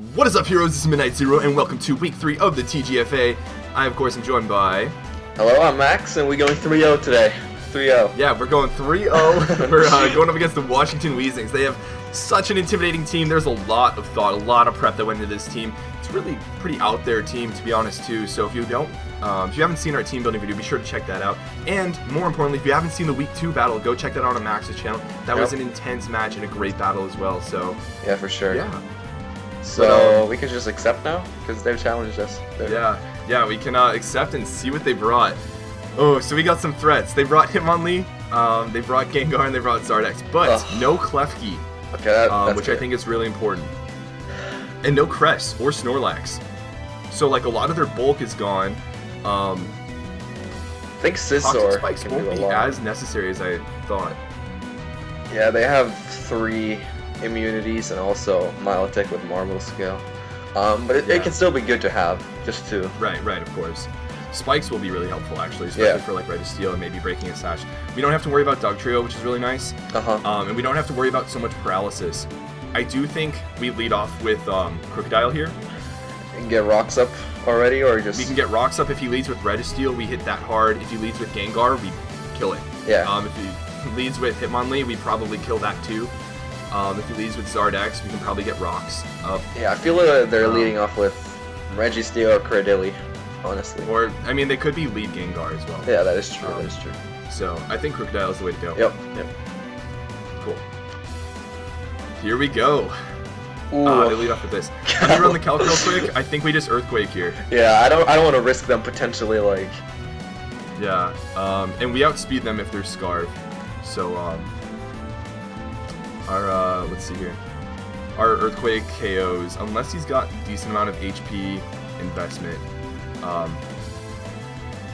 What is up, heroes? This is Midnight Zero, and welcome to Week 3 of the TGFA. I, of course, am joined by... Hello, I'm Max, and we're going 3-0 today. 3-0. Yeah, we're going 3-0. We're going up against the Washington Weezings. They have such an intimidating team. There's a lot of thought, a lot of prep that went into this team. It's really pretty out there team, to be honest, too. So if you haven't seen our team building video, be sure to check that out. And more importantly, if you haven't seen the Week 2 battle, go check that out on Max's channel. That was an intense match and a great battle as well. So yeah, for sure. Yeah. So we can just accept now because they've challenged us. Yeah, we can accept and see what they brought. Oh, so we got some threats. They brought Hitmonlee, they brought Gengar, and they brought Zardex, but no Klefki, okay, that's which good. I think is really important. And no Cress or Snorlax. So like a lot of their bulk is gone. I think Toxic Scizor Spikes can won't do a be lot. as necessary as I thought. Yeah, they have 3 immunities and also Milotic with Marble Scale. But it can still be good to have, just to... Right, of course. Spikes will be really helpful, actually, especially for like Registeel and maybe breaking a Sash. We don't have to worry about Dog Trio, which is really nice. And we don't have to worry about so much paralysis. I do think we lead off with Crocodile here. And get rocks up already, or just... We can get rocks up. If he leads with Registeel, we hit that hard. If he leads with Gengar, we kill it. Yeah. If he leads with Hitmonlee, we probably kill that too. If he leads with Zardex, we can probably get rocks up. Yeah, I feel like they're leading off with Registeel or Cradilly, honestly. Or, I mean, they could be lead Gengar as well. Yeah, that is true, that is true. So, I think Crocodile is the way to go. Yep. Cool. Here we go. Ooh. They lead off with this. Let me run the calc real quick. I think we just Earthquake here. Yeah, I don't want to risk them potentially, like... Yeah, and we outspeed them if they're Scarf. So, let's see here. Our Earthquake KOs, unless he's got a decent amount of HP investment. What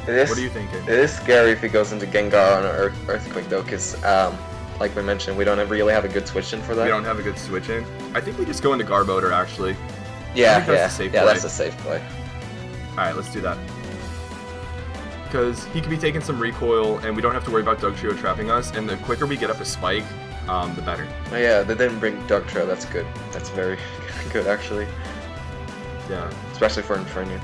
are you thinking? It is scary if he goes into Gengar on an Earthquake, though, because, like we mentioned, we don't really have a good switch-in for that. We don't have a good switch-in. I think we just go into Garbodor, actually. Yeah, that's a safe play. Alright, let's do that. Because he could be taking some recoil, and we don't have to worry about Dug Trio trapping us, and the quicker we get up a Spike, the better. Oh yeah, they didn't bring Dug Trio, that's good. That's very good, actually. Yeah. Especially for Infernium.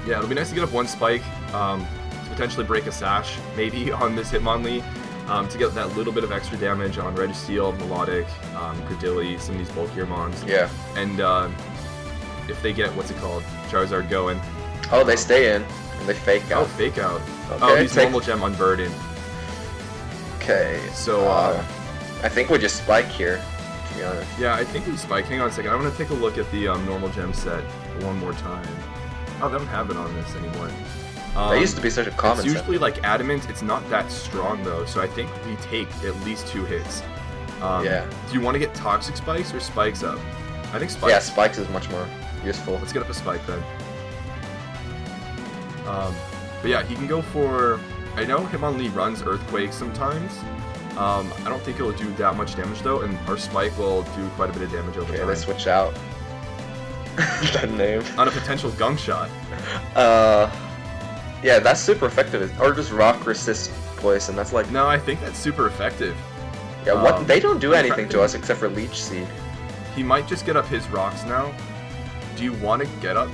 Yeah, it'll be nice to get up one Spike, to potentially break a Sash, maybe, on this Hitmonlee, to get that little bit of extra damage on Registeel, Melodic, Cradilly, some of these bulkier mons. Yeah. And, if they get, Charizard going. Oh, they stay in, and they fake out. Oh, fake out. Okay, Oh, he's normal gem unburdened. Okay, So, I think we just spike here, to be honest. yeah, I think we spike. Hang on a second. I'm going to take a look at the normal gem set one more time. Oh, they don't have it on this anymore. That used to be such a common It's usually like Adamant. It's not that strong, though, so I think we take at least 2 hits. Yeah. Do you want to get Toxic Spikes or Spikes up? I think Spikes. Yeah, spikes is much more useful. Let's get up a Spike, then. But yeah, he can go for... I know Hitmonlee runs Earthquake sometimes. I don't think it'll do that much damage, though, and our Spike will do quite a bit of damage over Okay, time. they switch out. That name. On a potential Gunk Shot. Yeah, that's super effective. Or just Rock Resist Poison, that's like... No, I think that's super effective. Yeah, what? They don't do I'm anything to us except for Leech Seed. He might just get up his rocks now. Do you want to get up?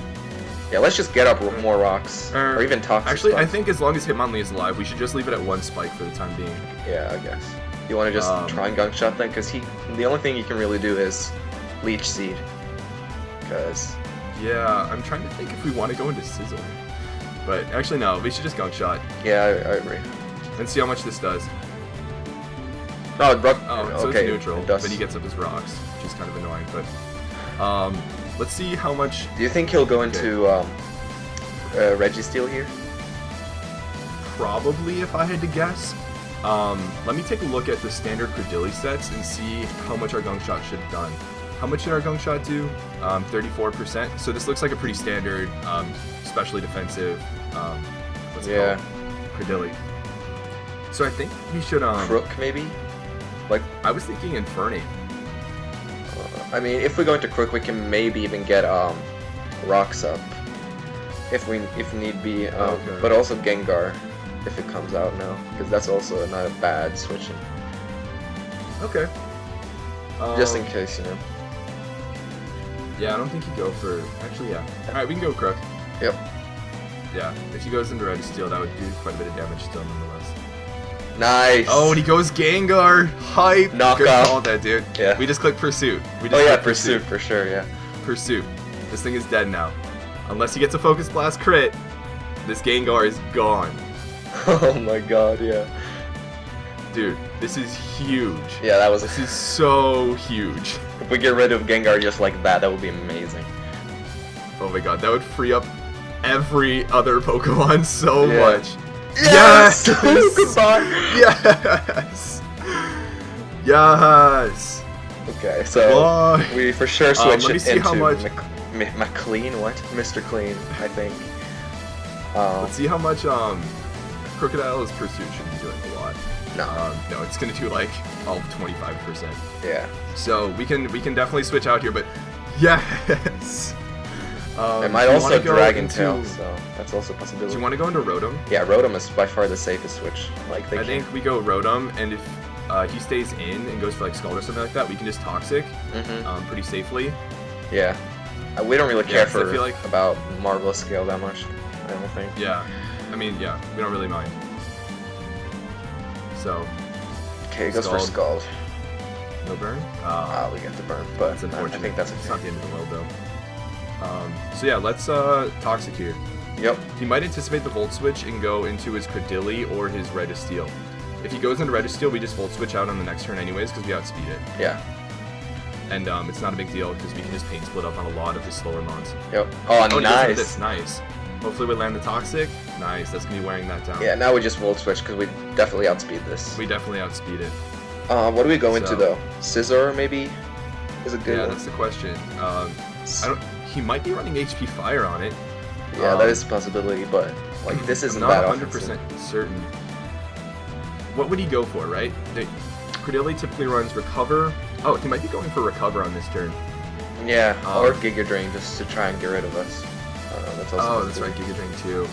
Yeah, let's just get up more rocks. Or even Toxic Actually, I Spikes. think as long as Hitmonlee is alive, we should just leave it at 1 Spike for the time being. Yeah, I guess. You want to just try and Gunk Shot then? Because the only thing he can really do is Leech Seed. Because... Yeah, I'm trying to think if we want to go into Sizzle. But actually, no, we should just Gunk Shot. Yeah, I agree. And see how much this does. Oh, So okay, it's neutral, it does. but he gets up his rocks, which is kind of annoying. But let's see how much... Do you think he'll go into Registeel here? Probably, if I had to guess. Let me take a look at the standard Cradilly sets and see how much our Gunk Shot should have done. How much did our Gunk Shot do? 34%. So this looks like a pretty standard, especially defensive, what's it called? Cradilly. So I think we should, Crook, maybe? Like, I was thinking Infernape. I mean, if we go into Crook, we can maybe even get, Rocks up. If need be, Okay. but also Gengar, if it comes out now, because that's also not a bad switching. Okay. Just in case, you know. Yeah, I don't think he'd go for... Actually, yeah. Alright, we can go Crook. Yep. Yeah, if he goes into Ready Steel, that would do quite a bit of damage still, nonetheless. Nice. Oh, and he goes Gengar. Hype. Knockout. Good call, that dude. Yeah. We just clicked Pursuit. Pursuit for sure, yeah. Pursuit. This thing is dead now. Unless he gets a Focus Blast crit, this Gengar is gone. Oh my god, yeah. Dude, this is huge. Yeah, This is so huge. If we get rid of Gengar just like that, that would be amazing. Oh my god, that would free up every other Pokemon so much. Yes! Goodbye! Yes! Yes! Okay, so Bye. we for sure switch let me it see into how much... McLean, what? Mr. Clean, I think. Let's see how much Crocodile's Pursuit should be doing a lot. No, it's gonna do like all of 25%. Yeah. So we can definitely switch out here, but yes. It might also Dragon Tail, so that's also a possibility. Do you want to go into Rotom? Yeah, Rotom is by far the safest switch. Like I think we go Rotom, and if he stays in and goes for like Scald or something like that, we can just Toxic pretty safely. Yeah. We don't really care I feel like... about Marvelous Scale that much, I don't think. Yeah. I mean, yeah, we don't really mind. So. Okay, it goes for Scald. No burn? We get the burn, but that's unfortunate. I think that's okay. It's not the end of the world, though. So yeah, let's Toxic here. Yep. He might anticipate the Volt Switch and go into his Credilli or his Registeel. If he goes into Registeel, we just Volt Switch out on the next turn anyways, because we outspeed it. Yeah. And it's not a big deal, because we can just Pain Split up on a lot of his slower mons. Yep. Oh, nice. This. Nice. Hopefully we land the Toxic. Nice, that's going to be wearing that down. Yeah, now we just Volt Switch, because we definitely outspeed this. We definitely outspeed it. What do we go into, though? Scizor, maybe? Is a good one? That's the question. He might be running HP Fire on it. Yeah, that is a possibility, but like this isn't that I'm not 100% certain. What would he go for, right? Credilli typically runs Recover. Oh, he might be going for Recover on this turn. Yeah, or Giga Drain just to try and get rid of us. That's also that's right, Giga Drain too.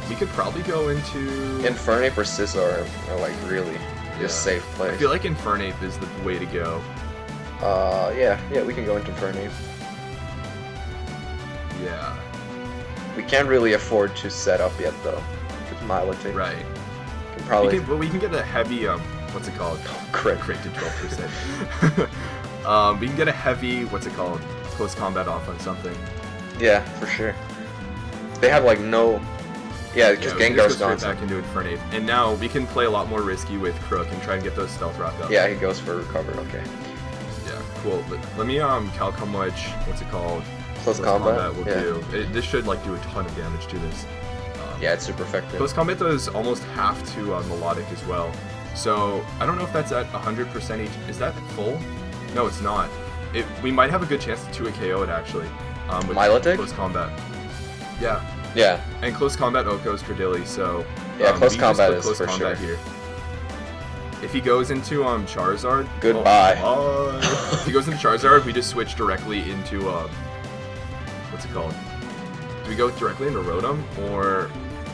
We could probably go into Infernape or Scizor are like really just safe plays. I feel like Infernape is the way to go. Yeah, we can go into Infernape. Yeah. We can't really afford to set up yet though. It's Milotic. Right. We can get a heavy what's it called? Crit to 12%. We can get a heavy close combat off on something. Yeah, for sure. They have like no. Yeah, because Gengar's gone. Back into Infernape, and now we can play a lot more risky with Crook and try and get those Stealth Rock up. Yeah, he goes for Recover. Okay. Yeah, cool. Let me calc how much Close combat will do. This should like do a ton of damage to this. Yeah, it's super effective. Close combat does almost half to Melodic as well. So I don't know if that's at 100% each. Is that full? No, it's not. We might have a good chance to 2-hit KO it actually. With Milotic? Close combat. Yeah. Yeah. And close combat Oko's Credilli, so yeah, close combat is close for combat sure. Here. If he goes into Goodbye. Charizard, if he goes into Charizard, we just switch directly into what's it called? Do we go directly into Rotom or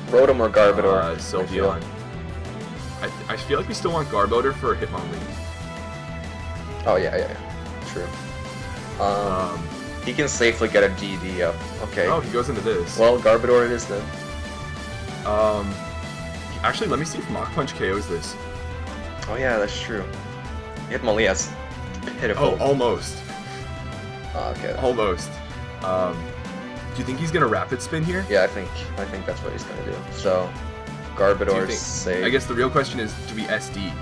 Garbodor? Sylveon. I feel like we still want Garbodor for Hitmonlee. Oh yeah, true. He can safely get a DD up. Okay. Oh, he goes into this. Well, Garbodor it is then. Actually, let me see if Mach Punch KOs this. Oh yeah, that's true. Hitmonlee has pitiful. Oh, almost. Okay. Almost. Do you think he's gonna Rapid Spin here? Yeah, I think that's what he's gonna do. So, Garbodor's safe. I guess the real question is, do we SD?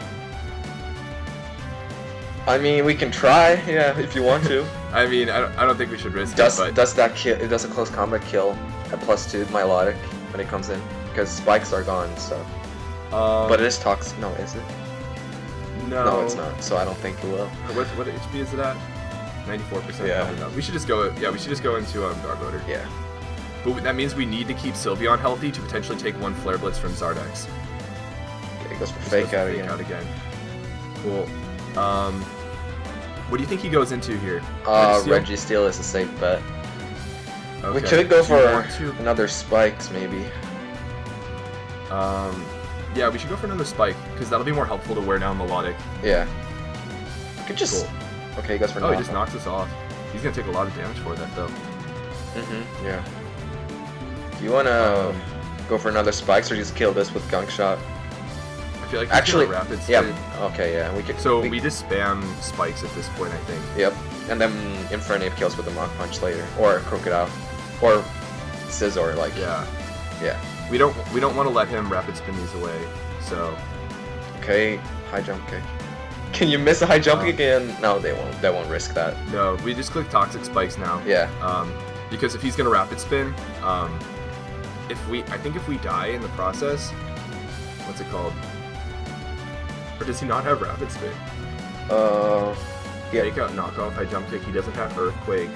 I mean, we can try, yeah, if you want to. I mean, I don't think we should risk it, but... Does that kill? It does a close combat kill at +2 Milotic when it comes in? Because spikes are gone and stuff. But it is toxic. No, is it? No, it's not. So I don't think it will. What HP is it at? 94%. Yeah. No. We should just go. Yeah, we should just go into Garbodor. Yeah. But that means we need to keep Sylveon healthy to potentially take one Flare Blitz from Zardex. Okay, he goes for Fake Out again. Cool. What do you think he goes into here? Registeel is a safe bet. Okay. We could go for another Spikes, maybe. Yeah, we should go for another Spike, because that'll be more helpful to wear down Melodic. Yeah. We could just... Cool. Okay, he goes for he just knocks us off. He's gonna take a lot of damage for that though. Yeah. Do you wanna go for another spikes or just kill this with gunk shot? I feel like he's gonna rapid spin. Yeah. Okay. Yeah. We could. So we just spam spikes at this point, I think. Yep. And then Infernape kills with the Mach Punch later, or Crocodile, or Scizor. Like. Yeah. Yeah. We don't want to let him rapid spin these away. So. Okay. High jump kick. Can you miss a high jump again? No, they won't. They won't risk that. No, we just click Toxic Spikes now. Yeah. Because if he's gonna rapid spin, I think if we die in the process, what's it called? Or does he not have rapid spin? Yeah. Take out knockoff high jump kick. He doesn't have earthquake.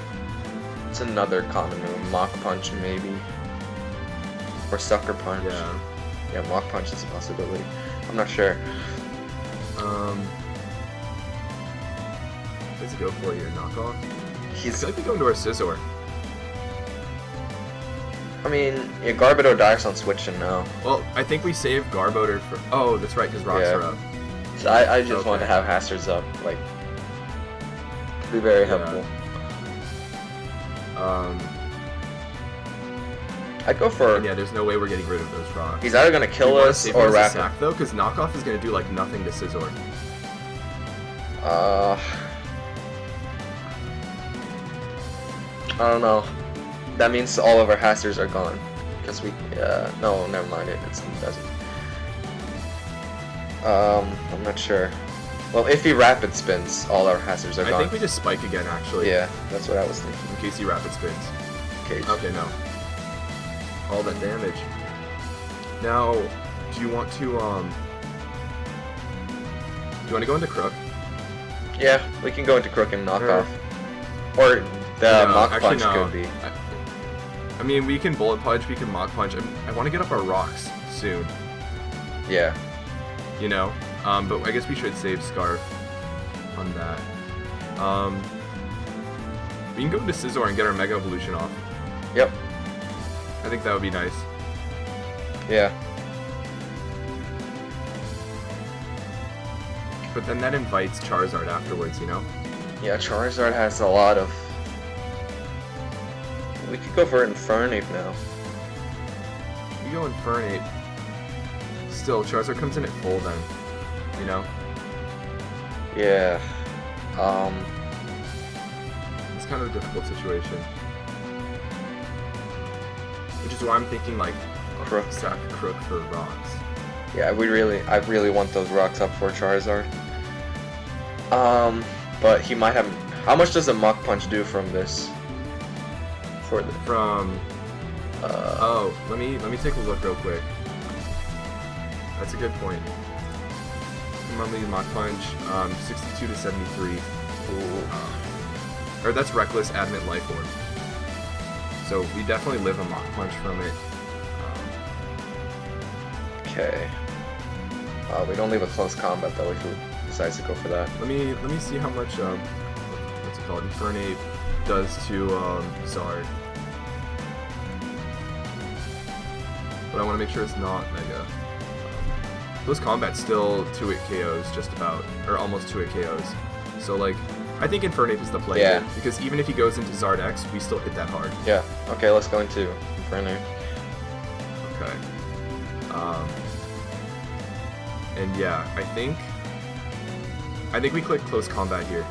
It's another common move. Mach Punch maybe, or Sucker Punch. Yeah. Yeah, Mach Punch is a possibility. I'm not sure. What does he go for here? Knockoff? I He's. feel like we go into our Scizor. I mean, yeah, Garbodor dies on switching now. Well, I think we save Garbodor for. Oh, that's right, because rocks are up. So I just want to have Hazards up, like, be very helpful. I'd go for. And yeah, there's no way we're getting rid of those rocks. He's either gonna kill us or wrap sack though, because knockoff is gonna do like nothing to Scizor. I don't know. That means all of our Hazards are gone. Because we, no, never mind, it doesn't. I'm not sure. Well, if he rapid spins, all our Hazards are gone. I think we just spike again, actually. Yeah, that's what I was thinking. In case he rapid spins. Cage. Okay, no. All that damage. Now, do you want to go into Crook? Yeah, we can go into Crook and knock off. Or the Mach Punch could be. I mean, we can Bullet Punch, we can Mach Punch. I want to get up our rocks soon. Yeah. You know? But I guess we should save Scarf on that. We can go into Scizor and get our Mega Evolution off. Yep. I think that would be nice. Yeah. But then that invites Charizard afterwards, you know? Yeah, Charizard has a lot of... We could go for Infernape now. We go Infernape. Still, Charizard comes in at full then. You know? Yeah. It's kind of a difficult situation. Which is why I'm thinking like Crook. Sack Crook for rocks. Yeah, I really want those rocks up for Charizard. But he might have. How much does a Mach Punch do from this? Oh, let me take a look real quick. That's a good point. Normally Mach Punch, 62 to 73. Or that's Reckless Adamant Life Orb. So we definitely live a Mach Punch from it. Okay. We don't leave a close combat though if we decide to go for that. Let me see how much what's it called? Infernape does to Zard. But I want to make sure it's not Mega. Close combat's still 2-hit KOs, just about, or almost 2-hit KOs. So like, I think Infernape is the play here, because even if he goes into Zard X, we still hit that hard. Yeah. Okay, let's go into Infernape. Okay. And yeah, I think we click close combat here.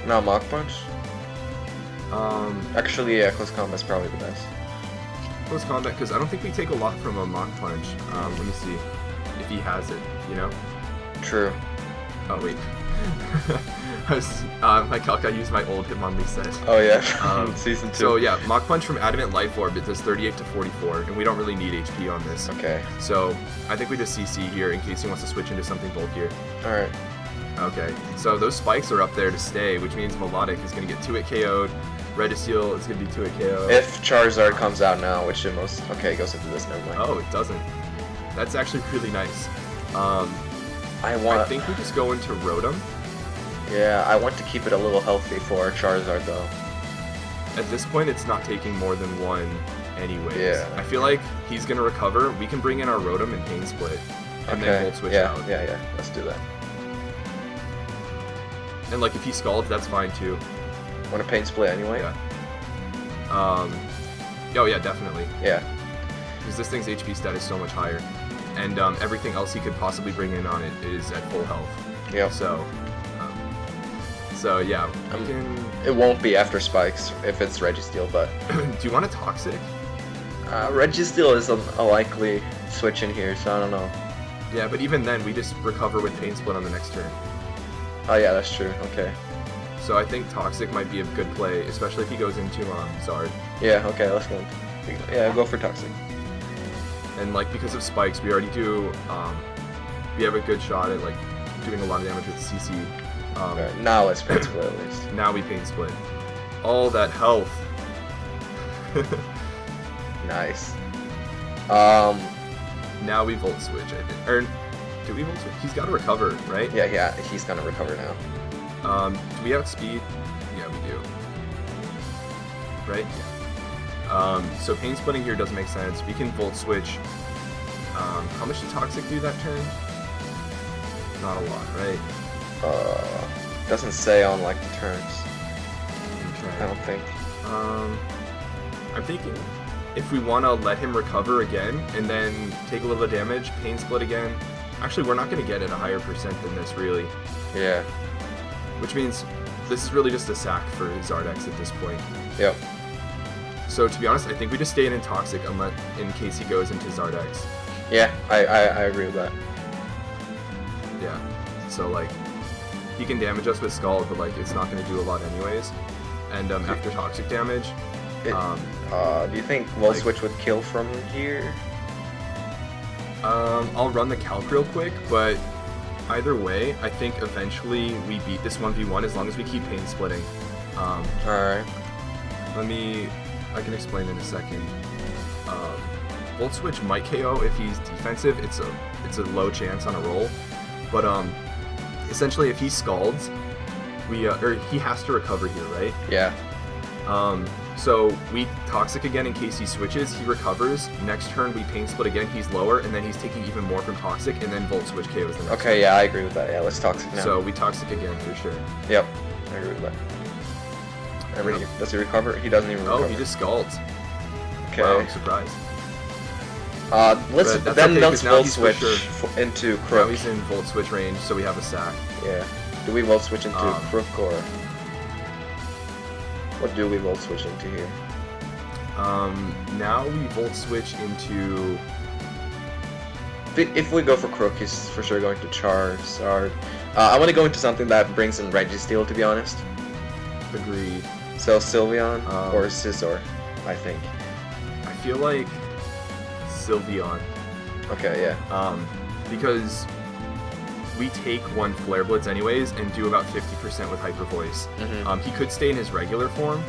No, Mach Punch? Actually, yeah, close combat's probably the best. Close combat, because I don't think we take a lot from a Mach Punch. Let me see if he has it, you know? True. Oh, wait. My calc, I used my old Hitmonlee set. Oh, yeah. Season 2. So, yeah, Mach Punch from Adamant Life Orb, it does 38 to 44, and we don't really need HP on this. Okay. So, I think we just CC here in case he wants to switch into something bulkier. Alright. Okay, so those spikes are up there to stay, which means Melodic is going to get 2-hit KO'd. Registeel is going to be 2-hit KO'd. If Charizard comes out now, which it most... Okay, it goes into this, never mind. Oh, it doesn't. That's actually really nice. I think we just go into Rotom. Yeah, I want to keep it a little healthy for Charizard, though. At this point, it's not taking more than one anyways. Yeah. I feel like he's going to recover. We can bring in our Rotom and Pain Split. And then Volt Switch out. Yeah. Let's do that. And like, if he scalds, that's fine, too. Want to paint split anyway? Yeah. Oh yeah, definitely. Yeah. Because this thing's HP stat is so much higher, and everything else he could possibly bring in on it is at full health. Yep. So yeah, we can. It won't be after spikes if it's Registeel, but. Do you want a Toxic? Registeel is a likely switch in here, so I don't know. Yeah, but even then, we just recover with Pain Split on the next turn. Oh yeah, that's true. Okay. So I think Toxic might be a good play, especially if he goes into Zard. Yeah. Okay. Let's go. Yeah, go for Toxic. And like because of spikes, we already do. We have a good shot at like doing a lot of damage with CC. Right, now let's paint split at least. Now we paint split. All that health. Nice. Now we Volt Switch, I think. Or do we Volt Switch? He's got to recover, right? Yeah, he's gonna recover now. Do we have speed? Yeah, we do. Right? Yeah. So pain splitting here doesn't make sense. We can Volt Switch. How much did Toxic do that turn? Not a lot, right? Doesn't say on like the turns. Okay. I don't think. I'm thinking if we want to let him recover again and then take a little bit of damage, pain split again. Actually, we're not going to get it a higher percent than this, really. Yeah. Which means this is really just a sack for Zardex at this point. Yep. So to be honest, I think we just stay in Toxic in case he goes into Zardex. Yeah, I agree with that. Yeah. So like, he can damage us with Scald, but like it's not going to do a lot anyways. And after Toxic damage, do you think Volt Switch would kill from here? I'll run the calc real quick, but either way, I think eventually we beat this 1v1 as long as we keep pain splitting. Alright. I can explain in a second. Volt Switch might KO if he's defensive. It's a low chance on a roll, but essentially if he scalds, or he has to recover here, right? Yeah. So we Toxic again in case he switches, he recovers. Next turn we pain split again, he's lower, and then he's taking even more from Toxic, and then Volt Switch KOs the next Okay, turn. yeah, I agree with that. Yeah, let's Toxic now. So we Toxic again for sure. Yep, I agree with that. Does he recover? He doesn't even recover. Oh, he just scalds. Okay. Wow, I'm surprised. Let's Volt Switch into Crook. Now he's in Volt Switch range, so we have a sack. Yeah. Do we Volt Switch into Crook or what do we Volt Switch into here? Now we Volt Switch into. If we go for Crook, he's for sure going to charge Zard. I want to go into something that brings in Registeel, to be honest. Agreed. So Sylveon or Scizor, I think. I feel like Sylveon. Okay, yeah. Because we take one Flare Blitz anyways and do about 50% with Hyper Voice. Mm-hmm. He could stay in his regular form,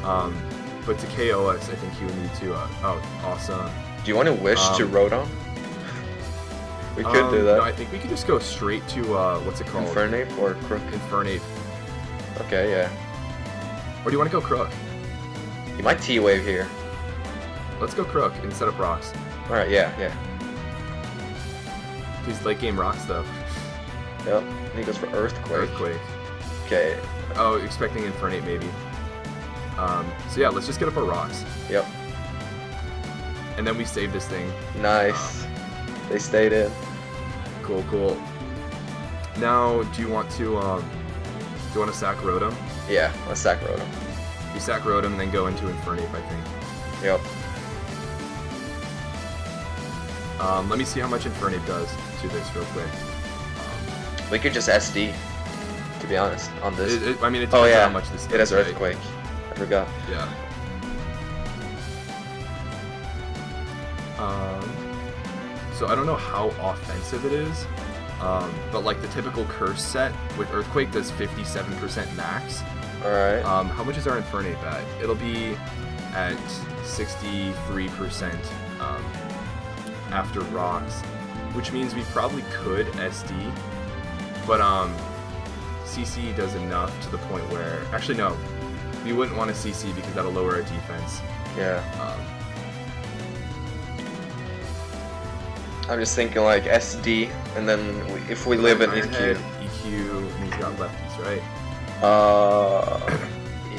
but to KO us, I think he would need to. Oh, awesome. Do you want to wish to Rotom? We could do that. No, I think we could just go straight to what's it called? Infernape or Crook? Infernape. Okay, yeah. Or do you want to go Crook? You might T-Wave here. Let's go Crook instead of Rocks. Alright, yeah. He's late game Rocks though. Yep. And he goes for Earthquake. Okay. Oh, expecting Infernape maybe. So yeah, let's just get up our Rocks. Yep. And then we save this thing. Nice. They stayed in. Cool. Now, do you want to sack Rotom? Yeah, let's sack Rotom. You sack Rotom and then go into Infernape, I think. Yep. Let me see how much Infernape does to this real quick. We could just SD, to be honest, on this. It depends on how much this it has does, Earthquake. I forgot. Yeah. So I don't know how offensive it is, but like the typical Curse set with Earthquake does 57% max. Alright. How much is our Infernape at? It'll be at 63% after Rocks, which means we probably could SD, but CC does enough to the point where, actually no, we wouldn't want to CC because that'll lower our defense. Yeah. I'm just thinking like SD, and then if we live in EQ. EQ, and he's got lefties, right?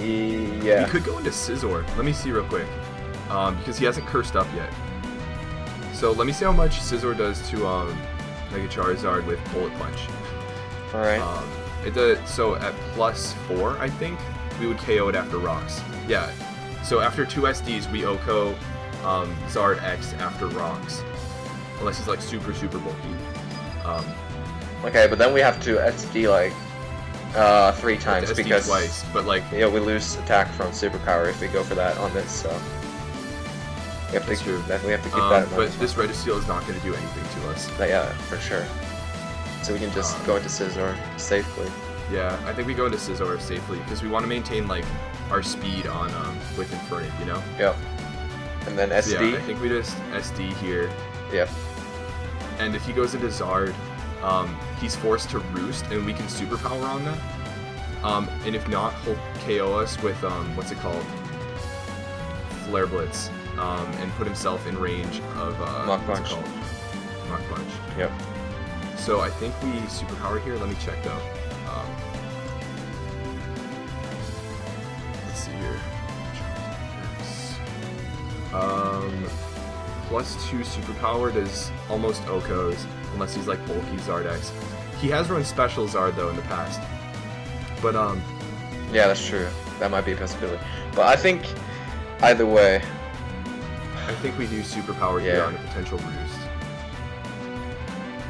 Yeah. We could go into Scizor. Let me see real quick. Because he hasn't cursed up yet. So let me see how much Scizor does to Mega Charizard with Bullet Punch. Alright. So at +4, I think, we would KO it after Rocks. Yeah. So after 2 SDs, we OHKO Zard X after Rocks. Unless he's like super bulky. Okay, but then we have to SD like 3 times SD because twice, but like we lose attack from superpower if we go for that on this. So we have to keep that in mind. But this Registeel is not going to do anything to us. Yeah, for sure. So we can just go into Scizor safely. Yeah, I think we go into Scizor safely because we want to maintain like our speed on with Infernape, you know. Yep. And then SD. So, yeah, I think we just SD here. Yep. And if he goes into Zard, he's forced to Roost, and we can Superpower on that. And if not, he'll KO us with, what's it called? Flare Blitz, and put himself in range of, Mach Punch. Mach Punch. Yep. So I think we Superpower here. Let me check, though. Let's see here. +2 Superpower does almost OHKOs, unless he's like bulky Zardex. He has run Special Zard though in the past. But yeah, that's true. That might be a possibility. But I think either way, I think we do Superpower here on a potential Roost.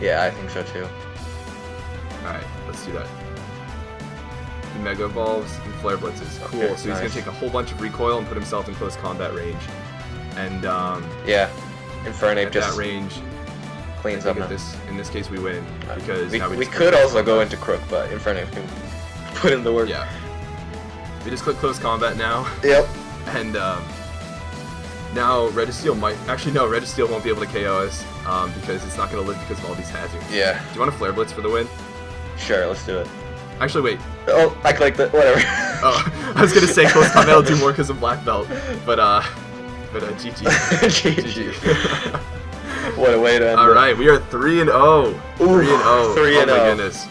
Yeah, I think so too. Alright, let's do that. He Mega Evolves and Flare Blitzes. Cool. Okay, so he's gonna take a whole bunch of recoil and put himself in close combat range. And yeah, Infernape just that range cleans up. In this case, we win because we could also go into Crook, but Infernape can put in the work. Yeah. We just click close combat now. Yep. And now Registeel might Registeel won't be able to KO us because it's not gonna live because of all these hazards. Yeah. Do you want a Flare Blitz for the win? Sure, let's do it. Actually, wait. Oh, I clicked it. Whatever. Oh, I was gonna say close combat will do more because of Black Belt, but GG. GG. What a way to end. All right, we are 3-0. 3-0. 3-0. Oh my goodness.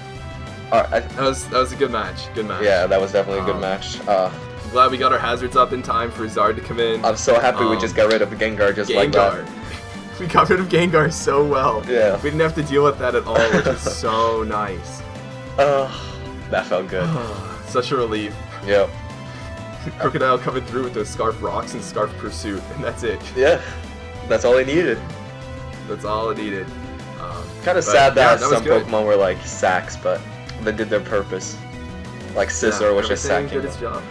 That was a good match. Good match. Yeah, that was definitely a good match. I'm glad we got our hazards up in time for Zard to come in. I'm so happy we just got rid of Gengar like that. We got rid of Gengar so well. Yeah. We didn't have to deal with that at all, which is so nice. That felt good. Such a relief. Yep. Crocodile coming through with those Scarf Rocks and Scarf Pursuit, and that's it. Yeah, that's all he needed. That's all it needed. Kind of sad that some Pokemon were like sacks, but they did their purpose. Like Scizor was just sacking. Did its job.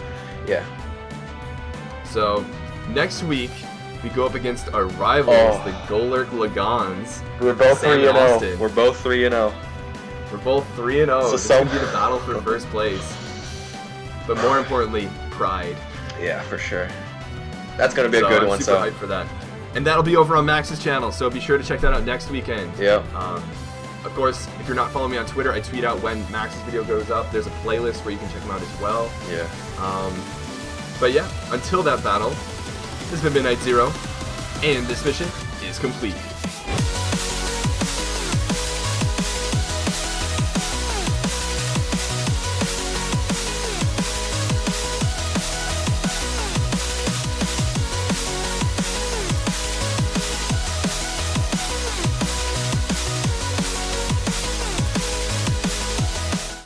Yeah. So next week we go up against our rivals, the Golurk Lagans. We're both 3-0. We're both 3-0. We're both 3-0. So this is gonna be the battle for first place. But more importantly, pride. Yeah, for sure. That's gonna be a good one. Super hyped for that. And that'll be over on Max's channel, so be sure to check that out next weekend. Yep. Of course, if you're not following me on Twitter, I tweet out when Max's video goes up. There's a playlist where you can check them out as well. Yeah. But yeah, until that battle, this has been Midnight Zero, and this mission is complete.